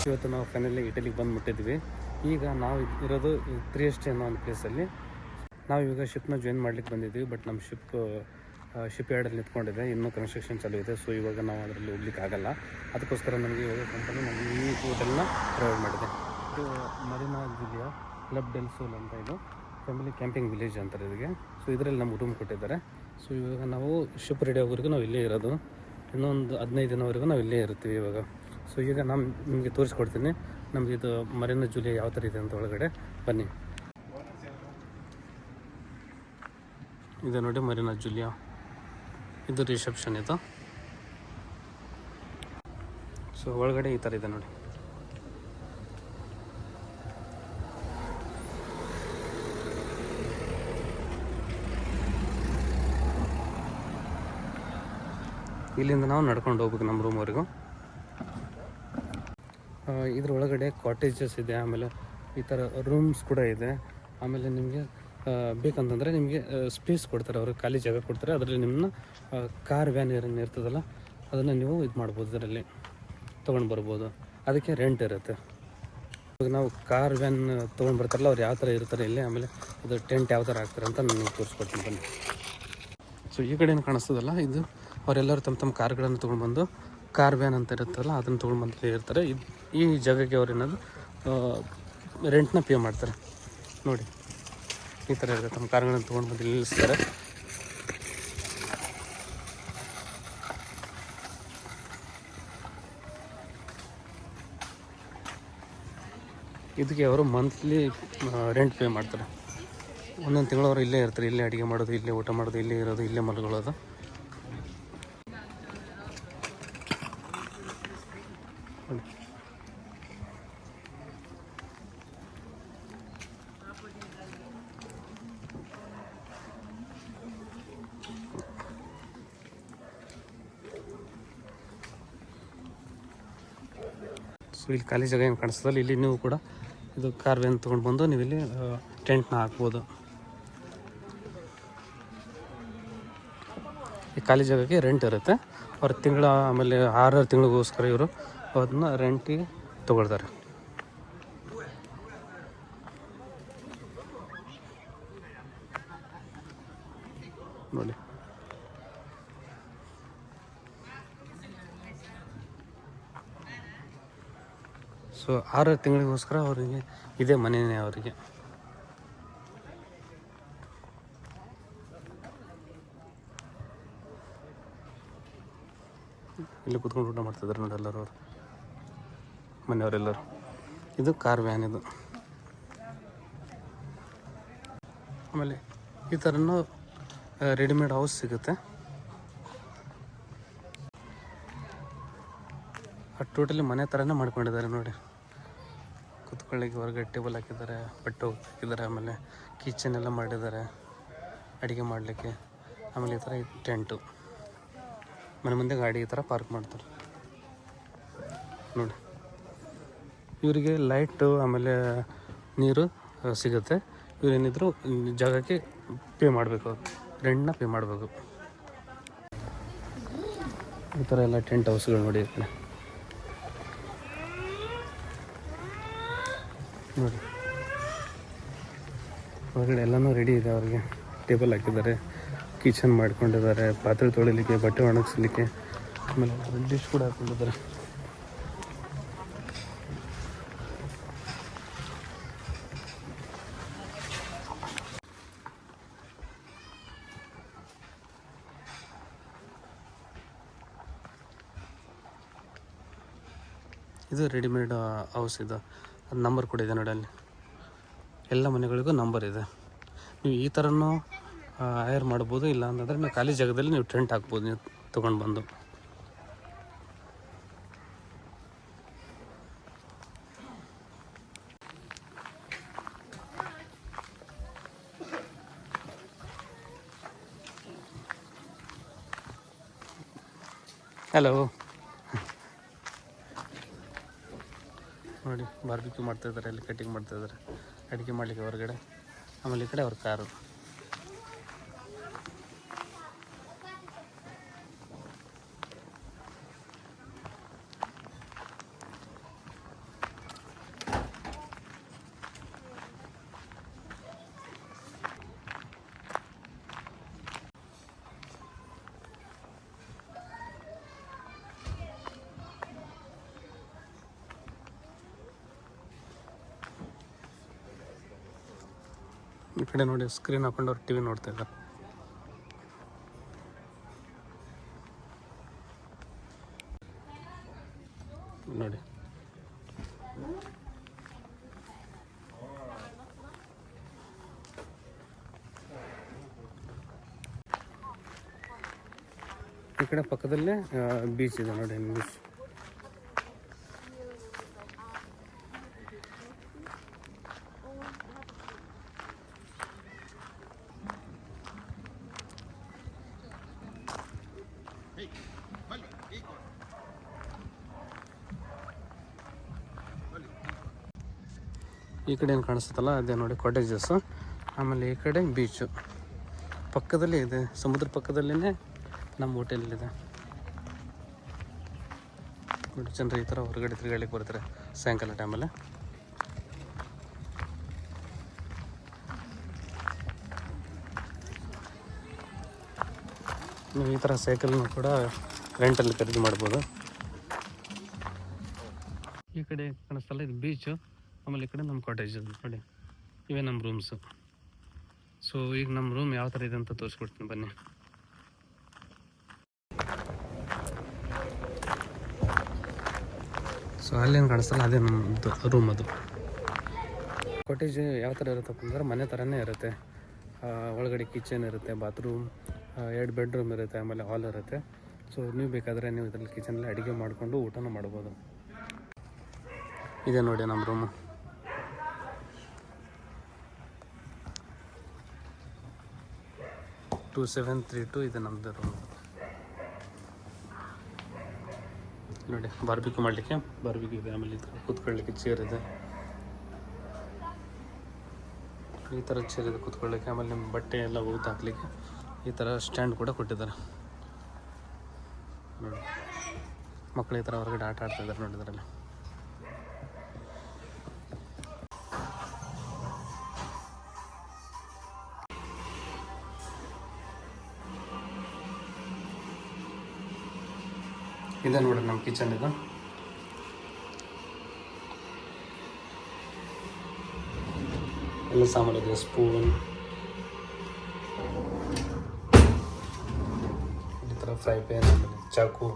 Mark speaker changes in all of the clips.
Speaker 1: ಇವತ್ತು ನಾವು ಫೈನಲಿ ಇಟಲಿಗೆ ಬಂದು ಮುಟ್ಟಿದ್ವಿ. ಈಗ ನಾವು ಇರೋದು 3ST ಅನ್ನೋ ಒಂದು ಪ್ಲೇಸಲ್ಲಿ. ನಾವು ಇವಾಗ ಶಿಪ್ನ ಜಾಯಿನ್ ಮಾಡ್ಲಿಕ್ಕೆ ಬಂದಿದ್ವಿ. ಬಟ್ ನಮ್ಮ ಶಿಪ್ ಯಾರ್ಡಲ್ಲಿ ನಿಂತ್ಕೊಂಡಿದೆ, ಇನ್ನೂ ಕನ್ಸ್ಟ್ರಕ್ಷನ್ ಚಾಲೂ ಇದೆ. ಸೊ ಇವಾಗ ನಾವು ಅದರಲ್ಲಿ ಹೋಗ್ಲಿಕ್ಕೆ ಆಗಲ್ಲ. ಅದಕ್ಕೋಸ್ಕರ ನಮಗೆ ಇವಾಗ ಕಂಪನಿ ನಮಗೆ ಈ ಹೋಟೆಲ್ನ ಪ್ರೊವೈಡ್ ಮಾಡಿದೆ. ಇದು ಮರಿನಾ ಜುಲಿಯಾ ಕ್ಲಬ್ ಡೆಲ್ ಸೋಲ್ ಅಂತ, ಇದು ಫ್ಯಾಮಿಲಿ ಕ್ಯಾಂಪಿಂಗ್ ವಿಲೇಜ್ ಅಂತಾರೆ ಇದಕ್ಕೆ. ಸೊ ಇದರಲ್ಲಿ ನಮ್ಗೆ ರೂಮ್ ಕೊಟ್ಟಿದ್ದಾರೆ. ಸೊ ಇವಾಗ ನಾವು ಶಿಪ್ ರೆಡಿ ಆಗೋವರೆಗೂ ನಾವು ಇಲ್ಲೇ ಇರೋದು. ಇನ್ನೊಂದು 15 ದಿನವರೆಗೂ ನಾವು ಇಲ್ಲೇ ಇರ್ತೀವಿ ಇವಾಗ. ಸೊ ಈಗ ನಾನು ನಿಮಗೆ ತೋರಿಸ್ಕೊಡ್ತೀನಿ ನಮಗೆ ಇದು ಮರಿನಾ ಜುಲಿಯಾ ಯಾವ ಥರ ಇದೆ ಅಂತ. ಒಳಗಡೆ ಬನ್ನಿ. ಇದು ನೋಡಿ ಮರಿನಾ ಜುಲಿಯಾ, ಇದು ರಿಸೆಪ್ಷನ್ ಇದು. ಸೊ ಒಳಗಡೆ ಈ ಥರ ಇದೆ ನೋಡಿ. ಇಲ್ಲಿಂದ ನಾವು ನಡ್ಕೊಂಡು ಹೋಗ್ಬೇಕು ನಮ್ಮ ರೂಮ್ವರೆಗೂ. ಇದ್ರ ಒಳಗಡೆ ಕಾಟೇಜಸ್ ಇದೆ, ಆಮೇಲೆ ಈ ಥರ ರೂಮ್ಸ್ ಕೂಡ ಇದೆ. ಆಮೇಲೆ ನಿಮಗೆ ಬೇಕಂತಂದರೆ ನಿಮಗೆ ಸ್ಪೇಸ್ ಕೊಡ್ತಾರೆ, ಅವರು ಖಾಲಿ ಜಾಗ ಕೊಡ್ತಾರೆ. ಅದರಲ್ಲಿ ನಿಮ್ಮನ್ನ ಕಾರ್ ವ್ಯಾನ್ ಇರ್ತದಲ್ಲ, ಅದನ್ನು ನೀವು ಇದು ಮಾಡ್ಬೋದು, ಇದರಲ್ಲಿ ತೊಗೊಂಡು ಬರ್ಬೋದು. ಅದಕ್ಕೆ ರೆಂಟ್ ಇರುತ್ತೆ. ಇವಾಗ ನಾವು ಕಾರ್ ವ್ಯಾನ್ ತೊಗೊಂಡು ಬರ್ತಾರಲ್ಲ, ಅವ್ರು ಯಾವ ಥರ ಇರ್ತಾರೆ ಇಲ್ಲಿ, ಆಮೇಲೆ ಅದು ಟೆಂಟ್ ಯಾವ ಥರ ಹಾಕ್ತಾರೆ ಅಂತ ನಾನು ತೋರಿಸ್ಕೊಡ್ತೀನಿ ಬನ್ನಿ. ಸೊ ಈ ಕಡೆ ಏನು ಕಾಣಿಸ್ತದಲ್ಲ, ಇದು ಅವರೆಲ್ಲರೂ ತಮ್ಮ ಕಾರ್ಗಳನ್ನು ತೊಗೊಂಡ್ಬಂದು ಕಾರ್ ವ್ಯಾನ್ ಅಂತ ಇರುತ್ತಲ್ಲ ಅದನ್ನು ತೊಗೊಂಡ್ಬಂದು ಇರ್ತಾರೆ. ಈ ಜಾಗಕ್ಕೆ ಅವ್ರು ಏನಾದ್ರು ರೆಂಟ್ನ ಪೇ ಮಾಡ್ತಾರೆ ನೋಡಿ. ಈ ಥರ ಇರುತ್ತೆ, ತಮ್ಮ ಕಾರ್ಗಳನ್ನು ತೊಗೊಂಡ್ಬಂದು ನಿಲ್ಲಿಸ್ತಾರೆ. ಇದಕ್ಕೆ ಅವರು ಮಂತ್ಲಿ ರೆಂಟ್ ಪೇ ಮಾಡ್ತಾರೆ. ಒಂದೊಂದು ತಿಂಗಳು ಅವರು ಇಲ್ಲೇ ಇರ್ತಾರೆ, ಇಲ್ಲೇ ಅಡುಗೆ ಮಾಡೋದು, ಇಲ್ಲೇ ಊಟ ಮಾಡೋದು, ಇಲ್ಲೇ ಇರೋದು, ಇಲ್ಲೇ ಮಲ್ಕೊಳ್ಳೋದು. ಸೊ ಇಲ್ಲಿ ಖಾಲಿ ಜಾಗ ಏನು ಕಾಣಿಸ್ತದಲ್ಲ, ಇಲ್ಲಿ ನೀವು ಕೂಡ ಇದು ಕಾರ್ ವ್ಯಾನ್ ತೊಗೊಂಡು ಬಂದು ನೀವು ಇಲ್ಲಿ ಟೆಂಟ್ನ ಹಾಕ್ಬೋದು. ಈ ಖಾಲಿ ಜಾಗಕ್ಕೆ ರೆಂಟ್ ಇರುತ್ತೆ. ಅವ್ರ ತಿಂಗಳ ಆಮೇಲೆ 6 ತಿಂಗಳಿಗೋಸ್ಕರ ಇವರು ಅದನ್ನ ರೆಂಟಿಗೆ ತೊಗೊಳ್ತಾರೆ ನೋಡಿ. ಸೊ 6 ತಿಂಗಳಿಗೋಸ್ಕರ ಅವರಿಗೆ ಇದೇ ಮನೆಯೇ ಅವರಿಗೆ. ಇಲ್ಲಿ ಕೂತ್ಕೊಂಡು ಊಟ ಮಾಡ್ತಿದ್ದಾರೆ ನೋಡಿ ಎಲ್ಲರೂ, ಅವರು ಮನೆಯವರೆಲ್ಲರೂ. ಇದು ಕಾರ್ ವ್ಯಾನ್ ಇದು. ಆಮೇಲೆ ಈ ಥರನೂ ರೆಡಿಮೇಡ್ ಹೌಸ್ ಸಿಗುತ್ತೆ. ಟೋಟಲಿ ಮನೆ ಥರನೇ ಮಾಡ್ಕೊಂಡಿದ್ದಾರೆ ನೋಡಿ. ಕೂತ್ಕೊಳ್ಳಿಕ್ಕೆ ಹೊರಗಡೆ ಟೇಬಲ್ ಹಾಕಿದ್ದಾರೆ, ಬಟ್ಟೆ ಹಾಕಿದ್ದಾರೆ, ಆಮೇಲೆ ಕಿಚನ್ ಎಲ್ಲ ಮಾಡಿದ್ದಾರೆ ಅಡುಗೆ ಮಾಡಲಿಕ್ಕೆ. ಆಮೇಲೆ ಈ ಥರ ಟೆಂಟು, ಮನೆ ಮುಂದೆ ಗಾಡಿ ಈ ಥರ ಪಾರ್ಕ್ ಮಾಡ್ತಾರೆ ನೋಡಿ. ಇವರಿಗೆ ಲೈಟು ಆಮೇಲೆ ನೀರು ಸಿಗುತ್ತೆ. ಇವರೇನಿದ್ರು ಜಾಗಕ್ಕೆ ಪೇ ಮಾಡಬೇಕು, ರೆಂಟ್ನ ಪೇ ಮಾಡಬೇಕು. ಈ ಥರ ಎಲ್ಲ ಟೆಂಟ್ ಹೌಸ್ಗಳು ನೋಡಿ ನೋಡಿ. ಹೊರಗಡೆ ಎಲ್ಲನೂ ರೆಡಿ ಇದೆ ಅವರಿಗೆ. ಟೇಬಲ್ ಹಾಕಿದ್ದಾರೆ, ಕಿಚನ್ ಮಾಡ್ಕೊಂಡಿದ್ದಾರೆ, ಪಾತ್ರೆ ತೊಳಿಲಿಕ್ಕೆ, ಬಟ್ಟೆ ಒಣಗಿಸ್ಲಿಕ್ಕೆ, ಆಮೇಲೆ ಡಿಶ್ ಕೂಡ ಹಾಕೊಂಡಿದ್ದಾರೆ. ಇದು ರೆಡಿಮೇಡ್ ಹೌಸ್ ಇದು. ಅದು ನಂಬರ್ ಕೂಡ ಇದೆ ನೋಡಿ, ಅಲ್ಲಿ ಎಲ್ಲ ಮನೆಗಳಿಗೂ ನಂಬರ್ ಇದೆ. ನೀವು ಈ ಥರನೂ ಹೈರ್ ಮಾಡ್ಬೋದು, ಇಲ್ಲ ಅಂತಂದರೆ ನೀವು ಖಾಲಿ ಜಾಗದಲ್ಲಿ ನೀವು ಟೆಂಟ್ ಹಾಕ್ಬೋದು ನೀವು ತೊಗೊಂಡು ಬಂದು. ಹಲೋ ನೋಡಿ, ಬಾರ್ಬಿಕ್ಯೂ ಮಾಡ್ತಾಯಿದ್ದಾರೆ, ಅಲ್ಲಿ ಕಟ್ಟಿಂಗ್ ಮಾಡ್ತಾಯಿದ್ದಾರೆ ಅಡುಗೆ ಮಾಡಲಿಕ್ಕೆ ಹೊರಗಡೆ. ಆಮೇಲೆ ಈ ಕಡೆ ಅವ್ರ ಕಾರು. ಈ ಕಡೆ ನೋಡಿ ಸ್ಕ್ರೀನ್ ಹಾಕೊಂಡು ಅವ್ರು ಟಿ ವಿ ನೋಡ್ತಾ ಇದ್ದಾರೆ. ನೋಡಿ ಈ ಕಡೆ ಪಕ್ಕದಲ್ಲೇ ಬೀಚ್ ಇದೆ ನೋಡಿ ಬೀಚ್. ಈ ಕಡೆ ಏನು ಕಾಣಿಸ್ತಲ್ಲ ಅದೇ ನೋಡಿ ಕಾಟೇಜಸ್ಸು. ಆಮೇಲೆ ಈ ಕಡೆ ಬೀಚು ಪಕ್ಕದಲ್ಲೇ ಇದೆ, ಸಮುದ್ರ ಪಕ್ಕದಲ್ಲೇ ನಮ್ಮ ಹೋಟೆಲ್ ಇದೆ ನೋಡಿ. ಜನರು ಈ ಥರ ಹೊರಗಡೆ ತಿರುಗಾಡಲಿಕ್ಕೆ ಬರ್ತಾರೆ ಸಾಯಂಕಾಲ ಟೈಮಲ್ಲಿ. ನೀವು ಈ ಥರ ಸೈಕಲ್ನ ಕೂಡ ರೆಂಟಲ್ಲಿ ಖರೀದಿ ಮಾಡ್ಬೋದು. ಈ ಕಡೆ ಕಾಣಿಸ್ತಲ್ಲ ಇದು ಬೀಚು. ಆಮೇಲೆ ಈ ಕಡೆ ನಮ್ಮ ಕಾಟೇಜ್ ನೋಡಿ, ಇವೇ ನಮ್ಮ ರೂಮ್ಸು. ಸೊ ಈಗ ನಮ್ಮ ರೂಮ್ ಯಾವ ಥರ ಇದೆ ಅಂತ ತೋರಿಸ್ಕೊಡ್ತೀನಿ ಬನ್ನಿ. ಸೊ ಅಲ್ಲೇನು ಕಾಣಿಸ್ತಲ್ಲ ಅದೇ ನಮ್ಮದು ರೂಮ್. ಅದು ಕಾಟೇಜ್ ಯಾವ ಥರ ಇರುತ್ತಪ್ಪ ಅಂದ್ರೆ ಮನೆ ಥರನೇ ಇರುತ್ತೆ. ಒಳಗಡೆ ಕಿಚನ್ ಇರುತ್ತೆ, ಬಾತ್ರೂಮ್, 2 ಬೆಡ್ರೂಮ್ ಇರುತ್ತೆ, ಆಮೇಲೆ ಹಾಲ್ ಇರುತ್ತೆ. ಸೊ ನೀವು ಬೇಕಾದರೆ ನೀವು ಇದರಲ್ಲಿ ಕಿಚನಲ್ಲಿ ಅಡುಗೆ ಮಾಡಿಕೊಂಡು ಊಟನೂ ಮಾಡ್ಬೋದು. ಇದೆ ನೋಡಿ ನಮ್ಮ ರೂಮು. 2732 ಇದೆ ನಮ್ಮದು ರೂಮ್ ನೋಡಿ. ಬಾರ್ಬಿಕ್ಯೂ ಮಾಡಲಿಕ್ಕೆ ಬಾರ್ಬಿಕ್ಯೂ ಇದೆ, ಆಮೇಲೆ ಕೂತ್ಕೊಳ್ಳಿಕ್ಕೆ ಚೇರ್ ಇದೆ, ಈ ಥರ ಚೇರ್ ಇದೆ ಕೂತ್ಕೊಳ್ಳಿಕ್ಕೆ. ಆಮೇಲೆ ನಿಮ್ಮ ಬಟ್ಟೆ ಎಲ್ಲ ಒಗೆದು ಹಾಕಲಿಕ್ಕೆ ಈ ಥರ ಸ್ಟ್ಯಾಂಡ್ ಕೂಡ ಕೊಟ್ಟಿದ್ದಾರೆ ನೋಡಿ. ಮಕ್ಕಳು ಈ ಥರ ಹೊರಗಡೆ ಆಟ ಆಡ್ತಾಯಿದ್ದಾರೆ ನೋಡಿ ಇದರಲ್ಲಿ. ಇದೆ ನೋಡಿ ನಮ್ಮ ಕಿಚನ್. ಇದು ಎಲ್ಲ ಸಾಮಾನು ಇದೆ, ಸ್ಪೂನ್, ಈ ಥರ ಫ್ರೈ ಪ್ಯಾನ್, ಆಮೇಲೆ ಚಾಕು,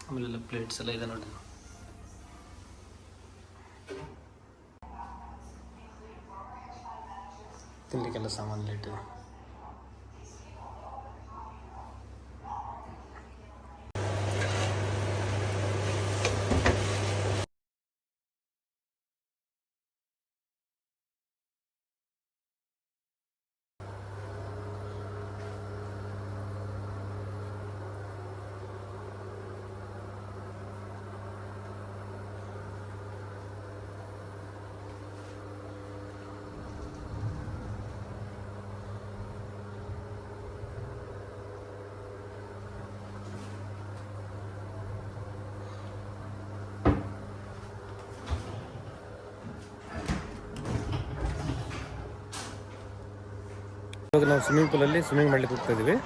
Speaker 1: ಆಮೇಲೆಲ್ಲ ಪ್ಲೇಟ್ಸ್ ಎಲ್ಲ ಇದೆ ನೋಡಿ. ತಿನ್ನಲಿಕ್ಕೆಲ್ಲ ಸಾಮಾನು ಇಟ್ಟಿದೆ. ಇವಾಗ ನಾವು ಸ್ವಿಮ್ಮಿಂಗ್ ಪೂಲಲ್ಲಿ ಸ್ವಿಮ್ಮಿಂಗ್ ಮಾಡ್ಲಿಕ್ಕೆ ಹೋಗ್ತಾ ಇದ್ದೀವಿ.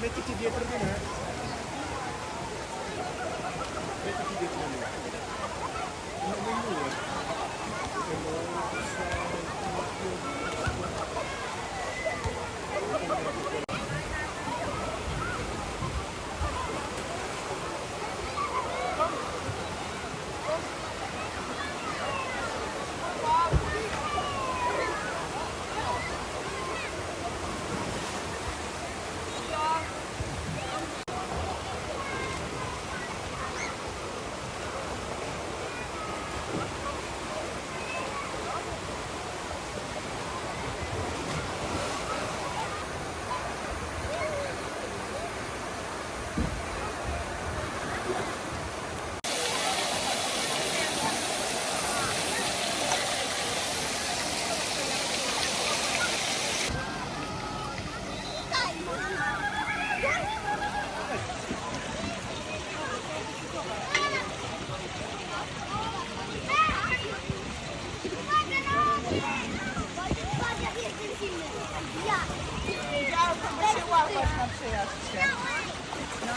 Speaker 1: Mettiti dietro di me. Mettiti dietro di me.
Speaker 2: Można przyjazd się. No,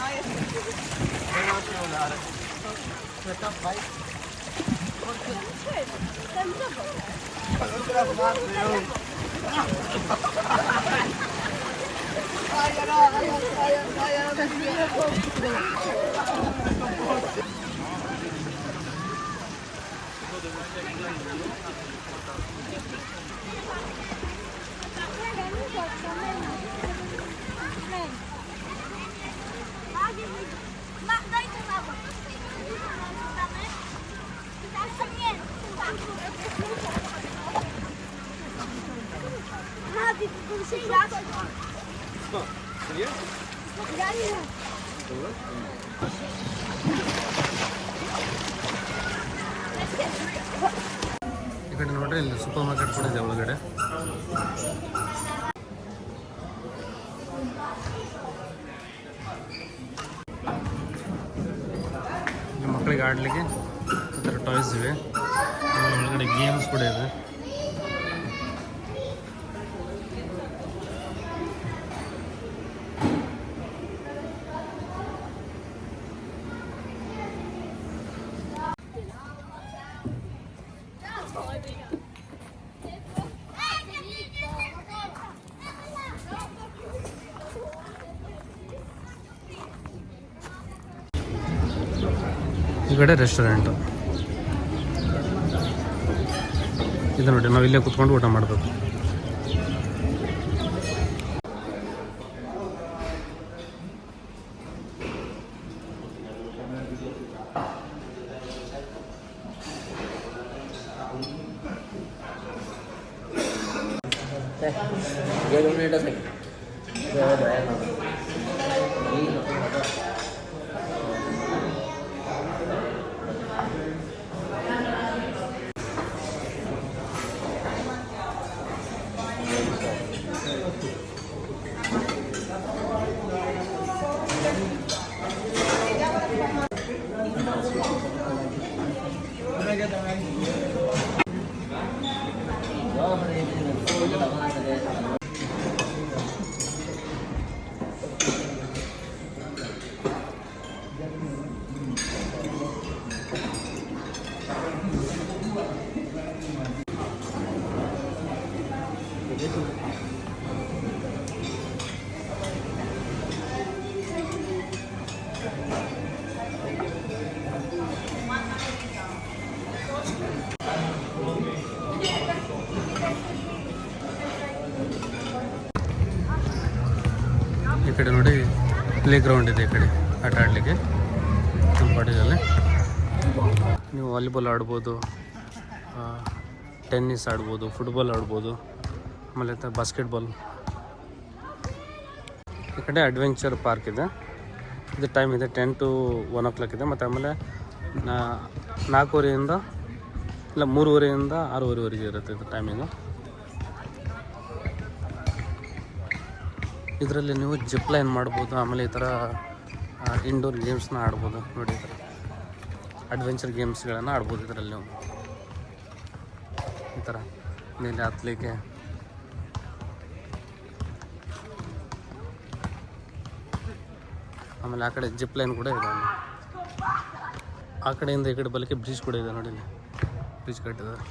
Speaker 3: Ma, daj to na bok. Ma, ty tu się grasz? Ja nie.
Speaker 1: ಈ ಕಡೆ ನೋಡ್ರಿ ಇಲ್ಲಿ ಸೂಪರ್ ಮಾರ್ಕೆಟ್ ಕೂಡ ಇದೆ ಒಳಗಡೆ. ಮಕ್ಕಳಿಗೆ ಆಡಲಿಕ್ಕೆ ಆ ಥರ ಟಾಯ್ಸ್ ಇವೆ, ಒಳಗಡೆ ಗೇಮ್ಸ್ ಕೂಡ ಇದೆ. ಈ ಕಡೆ ರೆಸ್ಟೋರೆಂಟು ಇದು ನೋಡಿ, ನಾವು ಇಲ್ಲೇ ಕುತ್ಕೊಂಡು ಊಟ ಮಾಡಬೇಕು. ಈ ಕಡೆ ನೋಡಿ ಪ್ಲೇ ಗ್ರೌಂಡ್ ಇದೆ, ಈ ಕಡೆ ಆಟ ಆಡಲಿಕ್ಕೆ ನಮ್ಮ ಪಾಟಿನಲ್ಲಿ. ನೀವು ವಾಲಿಬಾಲ್ ಆಡ್ಬೋದು, ಟೆನ್ನಿಸ್ ಆಡ್ಬೋದು, ಫುಟ್ಬಾಲ್ ಆಡ್ಬೋದು, ಆಮೇಲೆ ಬಾಸ್ಕೆಟ್ಬಾಲ್. ಈ ಕಡೆ ಅಡ್ವೆಂಚರ್ ಪಾರ್ಕ್ ಇದೆ. ಇದು ಟೈಮ್ ಇದೆ 10 to 1 o'clock ಇದೆ. ಮತ್ತು ಆಮೇಲೆ 4:30 ಇಲ್ಲ 3:30 6:30 ಇರುತ್ತೆ ಇದು ಟೈಮಿಂಗು. ಇದರಲ್ಲಿ ನೀವು ಜಿಪ್ ಲೈನ್ ಮಾಡ್ಬೋದು, ಆಮೇಲೆ ಈ ಥರ ಇಂಡೋರ್ ಗೇಮ್ಸ್ನ ಆಡ್ಬೋದು. ನೋಡಿ, ಈ ಥರ ಅಡ್ವೆಂಚರ್ ಗೇಮ್ಸ್ಗಳನ್ನು ಆಡ್ಬೋದು ಇದರಲ್ಲಿ ನೀವು. ಈ ಥರ ಮೇಲೆ ಹತ್ತಲಿಕ್ಕೆ ಆಮೇಲೆ ಆ ಕಡೆ ಜಿಪ್ ಲೈನ್ ಕೂಡ ಇದೆ. ಆ ಕಡೆಯಿಂದ ಈ ಕಡೆ ಬಲಕ್ಕೆ ಬ್ರಿಡ್ಜ್ ಕೂಡ ಇದೆ ನೋಡಿ, ಬ್ರಿಡ್ಜ್ ಕಟ್ಟಿದ್ದಾರೆ.